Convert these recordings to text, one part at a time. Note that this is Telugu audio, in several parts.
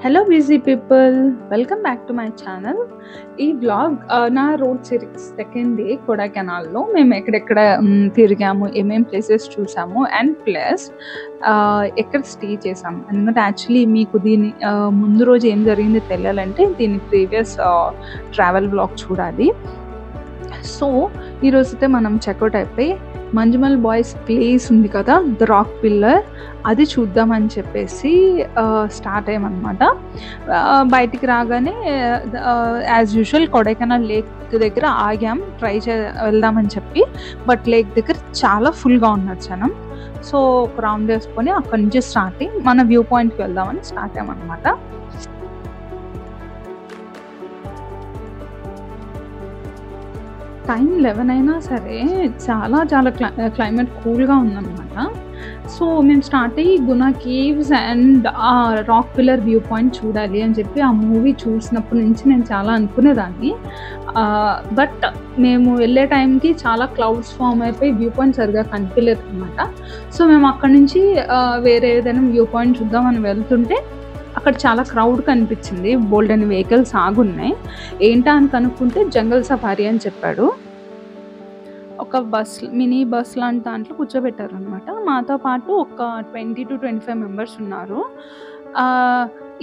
Hello busy people, welcome back to my channel. ఈ వ్లాగ్ నా రోడ్ సిరీస్ సెకండ్ డే కొడైకెనాల్లో మేము ఎక్కడెక్కడ తిరిగాము, ఏమేం ప్లేసెస్ చూసాము అండ్ ప్లస్ ఎక్కడ స్టే చేసాము. ఎందుకంటే యాక్చువల్లీ మీకు దీని ముందు రోజు ఏం జరిగింది తెలియాలంటే దీని ప్రీవియస్ ట్రావెల్ వ్లాగ్ చూడాలి. సో ఈరోజు అయితే మనం చెక్అవుట్ అయిపోయి మంజుమల్ బాయ్స్ ప్లేస్ ఉంది కదా, ద రాక్ పిల్లర్, అది చూద్దామని చెప్పేసి స్టార్ట్ అయ్యామన్నమాట. బయటికి రాగానే యాజ్ యూజువల్ కొడైకెనాల్ లేక్ దగ్గర ఆగాం వెళ్దామని చెప్పి. బట్ లేక్ దగ్గర చాలా ఫుల్గా ఉన్నారు జనం. సో ఒక రౌండ్ వేసుకొని అక్కడి నుంచి స్టార్ట్ అయ్యి మన వ్యూ పాయింట్కి వెళ్దామని స్టార్ట్ అయ్యామన్నమాట. టైం 11 అయినా సరే చాలా చాలా క్లైమేట్ కూల్గా ఉందన్నమాట. సో మేము స్టార్ట్ అయ్యి గునా కేవ్స్ అండ్ ఆ రాక్ పిల్లర్ వ్యూ పాయింట్ చూడాలి అని చెప్పి ఆ మూవీ చూసినప్పటి నుంచి నేను చాలా అనుకునేదాన్ని. బట్ మేము వెళ్ళే టైంకి చాలా క్లౌడ్స్ ఫామ్ అయిపోయి వ్యూ పాయింట్ సరిగా కనిపించలేదు అనమాట. సో మేము అక్కడి నుంచి వేరే ఏదైనా వ్యూ పాయింట్ చూద్దామని వెళ్తుంటే అక్కడ చాలా క్రౌడ్ కనిపించింది, బోల్డ్ అని వెహికల్స్ ఆగున్నాయి. ఏంటా అని కనుక్కుంటే జంగల్ సఫారీ అని చెప్పాడు. ఒక మినీ బస్ లాంటి దాంట్లో కూర్చోబెట్టారు అనమాట. మాతో పాటు ఒక 20 to 25 మెంబర్స్ ఉన్నారు.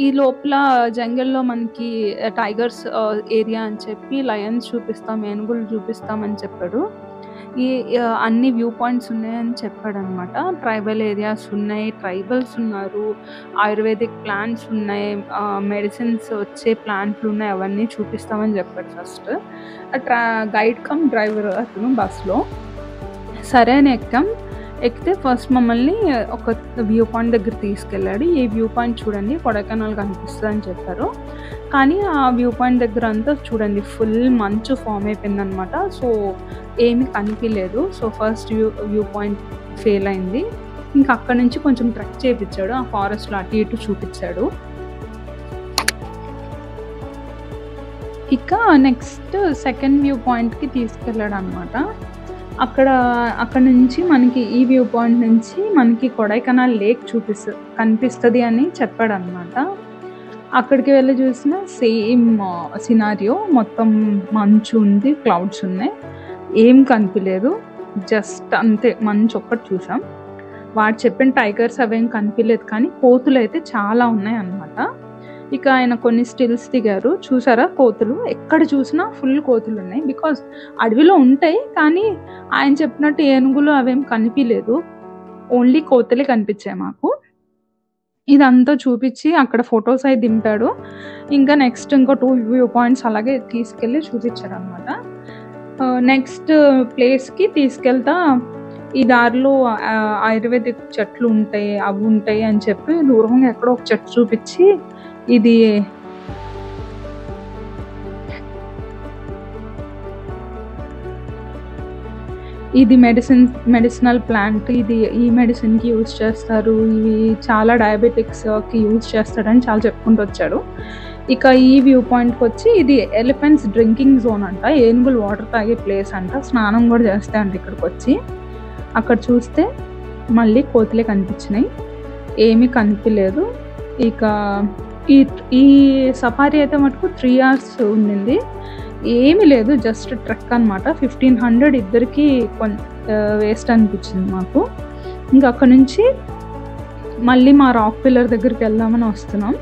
ఈ లోపల జంగల్లో మనకి టైగర్స్ ఏరియా అని చెప్పి లయన్స్ చూపిస్తాం, ఏనుగులు చూపిస్తామని చెప్పాడు. అన్ని వ్యూ పాయింట్స్ ఉన్నాయని చెప్పాడు అనమాట. ట్రైబల్ ఏరియాస్ ఉన్నాయి, ట్రైబల్స్ ఉన్నారు, ఆయుర్వేదిక్ ప్లాంట్స్ ఉన్నాయి, మెడిసిన్స్ వచ్చే ప్లాంట్లు ఉన్నాయి, అవన్నీ చూపిస్తామని చెప్పాడు ఫస్ట్. గైడ్ కమ్ డ్రైవర్ అతను బస్లో. సరే అని ఎక్కితే ఫస్ట్ మమ్మల్ని ఒక వ్యూ పాయింట్ దగ్గర తీసుకెళ్ళాడు. ఈ వ్యూ పాయింట్ చూడండి కొడైకెనాల్ కనిపిస్తుంది అని చెప్పారు. కానీ ఆ వ్యూ పాయింట్ దగ్గర అంతా చూడండి ఫుల్ మంచు ఫామ్ అయిపోయిందనమాట. సో ఏమీ కనిపించలేదు. So first view point fail అయింది. ఇంకా అక్కడ నుంచి కొంచెం ట్రెక్ చేయించాడు, ఆ ఫారెస్ట్లో అటు ఇటు చూపించాడు. ఇక నెక్స్ట్ సెకండ్ వ్యూ పాయింట్కి తీసుకెళ్ళాడు అనమాట. అక్కడ నుంచి మనకి ఈ వ్యూ పాయింట్ నుంచి మనకి కొడైకెనాల్ లేక్ కనిపిస్తుంది అని చెప్పాడు అనమాట. అక్కడికి వెళ్ళి చూసిన సేమ్ సినారియో, మొత్తం మంచు ఉంది, క్లౌడ్స్ ఉన్నాయి, ఏం కనిపించలేదు. జస్ట్ అంతే మంచు ఒక్కటి చూసాం. వాడు చెప్పిన టైగర్స్ అవేం కనిపించలేదు, కానీ కోతులు అయితే చాలా ఉన్నాయి అన్నమాట. ఇక ఆయన కొన్ని స్టిల్స్ దిగారు. చూసారా కోతులు, ఎక్కడ చూసినా ఫుల్ కోతులు ఉన్నాయి. బికాజ్ అడవిలో ఉంటాయి, కానీ ఆయన చెప్పినట్టు ఏనుగులు అవేం కనిపించలేదు, ఓన్లీ కోతులే కనిపించాయి మాకు. ఇదంతా చూపించి అక్కడ ఫొటోస్ అయి దింపాడు. ఇంకా నెక్స్ట్ ఇంకో 2 వ్యూ పాయింట్స్ అలాగే తీసుకెళ్ళి చూపించాడు అనమాట. నెక్స్ట్ ప్లేస్కి తీసుకెళ్తా ఈ దారిలో ఆయుర్వేదిక్ చెట్లు ఉంటాయి, అవి ఉంటాయి అని చెప్పి దూరంగా ఎక్కడో ఒక చెట్టు చూపించి ఇది మెడిసినల్ ప్లాంట్, ఈ మెడిసిన్కి యూజ్ చేస్తారు, ఇవి చాలా డయాబెటిక్స్కి యూజ్ చేస్తారని చాలా చెప్పుకుంటూ వచ్చాడు. ఇక ఈ వ్యూ పాయింట్కి వచ్చి ఇది ఎలిఫెంట్స్ డ్రింకింగ్ జోన్ అంట, ఏనుగులు వాటర్ తాగే ప్లేస్ అంట, స్నానం కూడా చేస్తాయంట ఇక్కడికి వచ్చి. అక్కడ చూస్తే మళ్ళీ కోతులే కనిపించినాయి, ఏమీ కనిపించలేదు. ఇక ఈ సఫారీ అయితే మటుకు 3 hours ఉండింది, ఏమీ లేదు, జస్ట్ ట్రెక్ అనమాట. 1500 ఇద్దరికి వేస్ట్ అనిపించింది మాకు. ఇంకా అక్కడ నుంచి మళ్ళీ మా రాక్ పిల్లర్ దగ్గరికి వెళ్దామని వస్తున్నాం.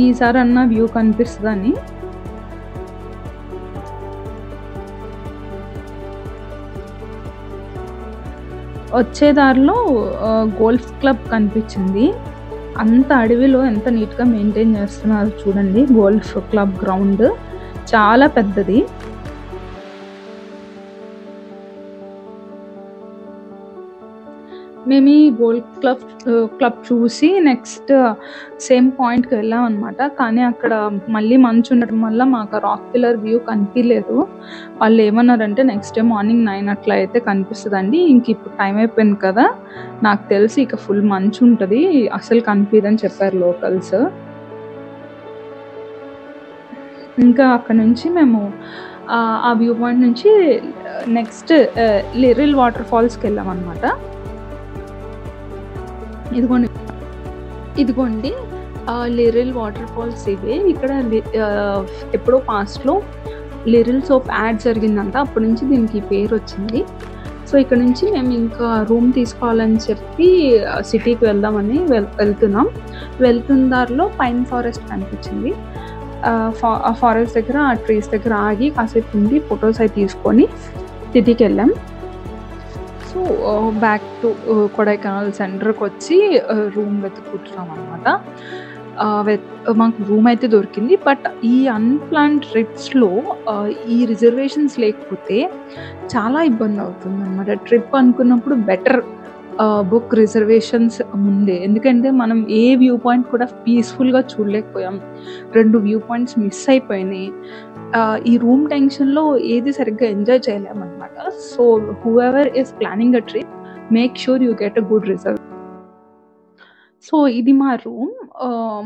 ఈసారి అన్న వ్యూ కనిపిస్తుందని. వచ్చే దారిలో గోల్ఫ్ క్లబ్ కనిపించింది. అంత అడవిలో ఎంత నీట్గా మెయింటైన్ చేస్తున్నారు చూడండి. గోల్ఫ్ క్లబ్ గ్రౌండ్ చాలా పెద్దది. మేము ఈ గోల్ఫ్ క్లబ్ చూసి నెక్స్ట్ సేమ్ పాయింట్కి వెళ్ళాం అనమాట. కానీ అక్కడ మళ్ళీ మంచు ఉండటం వల్ల మాకు రాక్ పిల్లర్ వ్యూ కనిపించలేదు. వాళ్ళు ఏమన్నారంటే నెక్స్ట్ డే మార్నింగ్ 9 అట్లా అయితే కనిపిస్తుందండి. ఇంక ఇప్పుడు టైం అయిపోయింది కదా, నాకు తెలిసి ఇక ఫుల్ మంచు ఉంటుంది, అసలు కనిపించదని చెప్పారు లోకల్స్. ఇంకా అక్కడ నుంచి మేము ఆ వ్యూ పాయింట్ నుంచి నెక్స్ట్ లిరిల్ వాటర్ ఫాల్స్కి వెళ్ళాం అనమాట. ఇదిగోండి లిరిల్ వాటర్ ఫాల్స్ ఇవే. ఇక్కడ ఎప్పుడో పాస్ట్‌లో లిరిల్ సోప్ యాడ్ జరిగిందంట. అప్పటి నుంచి దీనికి ఈ పేరు వచ్చింది. సో ఇక్కడ నుంచి మేము ఇంకా రూమ్ తీసుకోవాలని చెప్పి సిటీకి వెళ్దామని వెళ్తున్నాం. వెళ్తున్న దారిలో పైన్ ఫారెస్ట్ కనిపించింది. ఆ ఫారెస్ట్ దగ్గర, ఆ ట్రీస్ దగ్గర ఆగి కాసేపు ఉండి ఫొటోస్ అవి తీసుకొని సిటీకి వెళ్ళాం. సో బ్యాక్ టు కొడైకెనాల్ సెంటర్కి వచ్చి రూమ్ వెతుక్కుంటున్నాం అనమాట. మాకు రూమ్ అయితే దొరికింది. బట్ ఈ అన్‌ప్లాన్డ్ ట్రిప్స్‌లో ఈ రిజర్వేషన్స్ లేకపోతే చాలా ఇబ్బంది అవుతుందనమాట. ట్రిప్ అనుకున్నప్పుడు బెటర్ బుక్ రిజర్వేషన్స్ ముందే. ఎందుకంటే మనం ఏ వ్యూ పాయింట్ కూడా పీస్‌ఫుల్‌గా చూడలేకపోయాం. 2 వ్యూ పాయింట్స్ మిస్ అయిపోయినాయి. ఈ రూమ్ టెన్షన్‌లో ఏది సరిగ్గా ఎంజాయ్ చేయలేమనమాట. So whoever is planning a trip, make sure you get a good reserve. So ఇది మా రూమ్.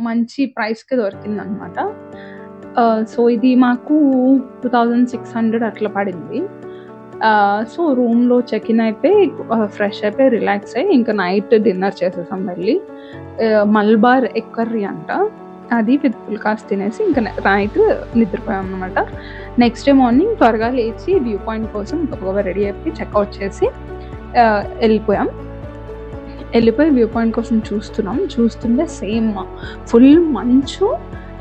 మంచి ప్రైస్‌కి దొరికిందనమాట. సో ఇది మాకు 2600 అట్లా పడింది. సో రూమ్‌లో చెక్ ఇన్ అయిపోయి ఫ్రెష్ అయిపోయి రిలాక్స్ అయ్యి ఇంకా నైట్ డిన్నర్ చేసేసాం వెళ్ళి. మల్బార్ ఎగ్ కర్రీ అంట. అది విత్ పుల్కాస్ తినేసి ఇంకా నైట్ నిద్రపోయాం అనమాట. నెక్స్ట్ డే మార్నింగ్ త్వరగా లేచి వ్యూ పాయింట్ కోసం గబగబా రెడీ అయిపోయి చెక్‌ఔట్ చేసి వెళ్ళిపోయి వ్యూ పాయింట్ కోసం చూస్తుంటే సేమ్ ఫుల్ మంచు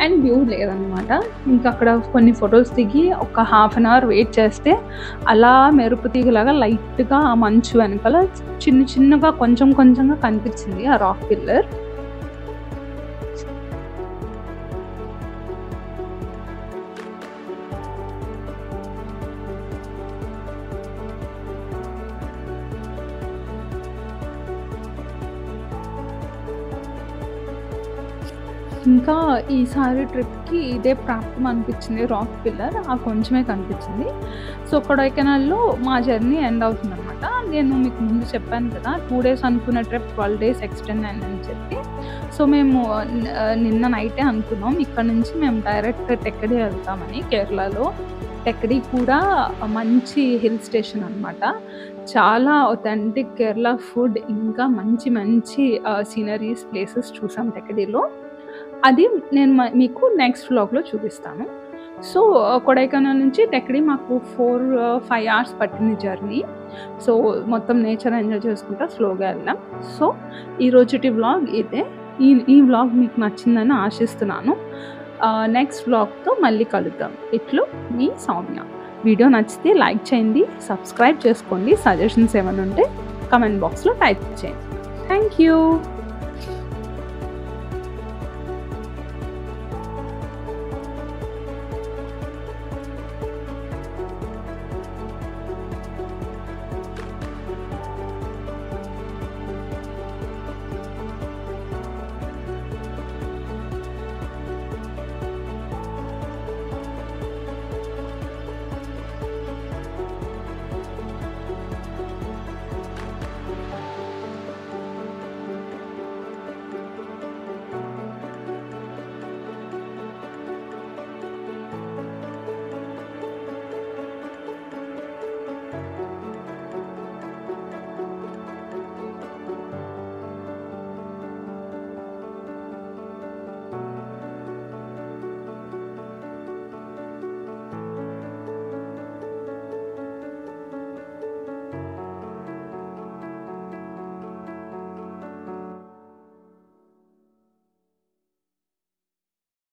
అండ్ వ్యూ లేదనమాట. ఇంకా అక్కడ కొన్ని ఫొటోస్ దిగి ఒక హాఫ్ అన్ అవర్ వెయిట్ చేస్తే అలా మెరుపు తీగలాగా లైట్‌గా ఆ మంచు వెనకాల చిన్నగా కొంచెంగా కనిపించింది ఆ రాక్ పిల్లర్. ఇంకా ఈసారి ట్రిప్‌కి ఇదే ప్రాప్తం అనిపించింది రాక్ పిల్లర్. ఆ కొంచెమే కనిపించింది. సో కొడైకెనాల్‌లో మా జర్నీ ఎండ్ అవుతుందనమాట. నేను మీకు ముందు చెప్పాను కదా 2 డేస్ అనుకున్న ట్రిప్ 12 డేస్ ఎక్స్‌టెండ్ అయిందని చెప్పి. సో మేము నిన్న నైటే అనుకున్నాం. ఇక్కడ నుంచి మేము డైరెక్ట్ టెక్కడి వెళ్తామని. కేరళలో టెక్కడి కూడా మంచి హిల్ స్టేషన్ అనమాట. చాలా ఆథెంటిక్ కేరళ ఫుడ్, ఇంకా మంచి సీనరీస్, ప్లేసెస్ చూసాం టెక్కడిలో. అది నేను మీకు నెక్స్ట్ వ్లాగ్‌లో చూపిస్తాను. సో కొడైకెనాల్ నుంచి టెక్కడి మాకు 4-5 అవర్స్ పట్టింది జర్నీ. సో మొత్తం నేచర్ ఎంజాయ్ చేసుకుంటా స్లోగా వెళ్ళాం. సో ఈరోజుటి వ్లాగ్ ఇదే. ఈ వ్లాగ్ మీకు నచ్చిందని ఆశిస్తున్నాను. నెక్స్ట్ వ్లాగ్‌తో మళ్ళీ కలుద్దాం. ఇట్లు మీ సౌమ్య. వీడియో నచ్చితే లైక్ చేయండి, సబ్స్క్రైబ్ చేసుకోండి. సజెషన్స్ ఏమైనా ఉంటే కామెంట్ బాక్స్‌లో టైప్ చేయండి. Thank you.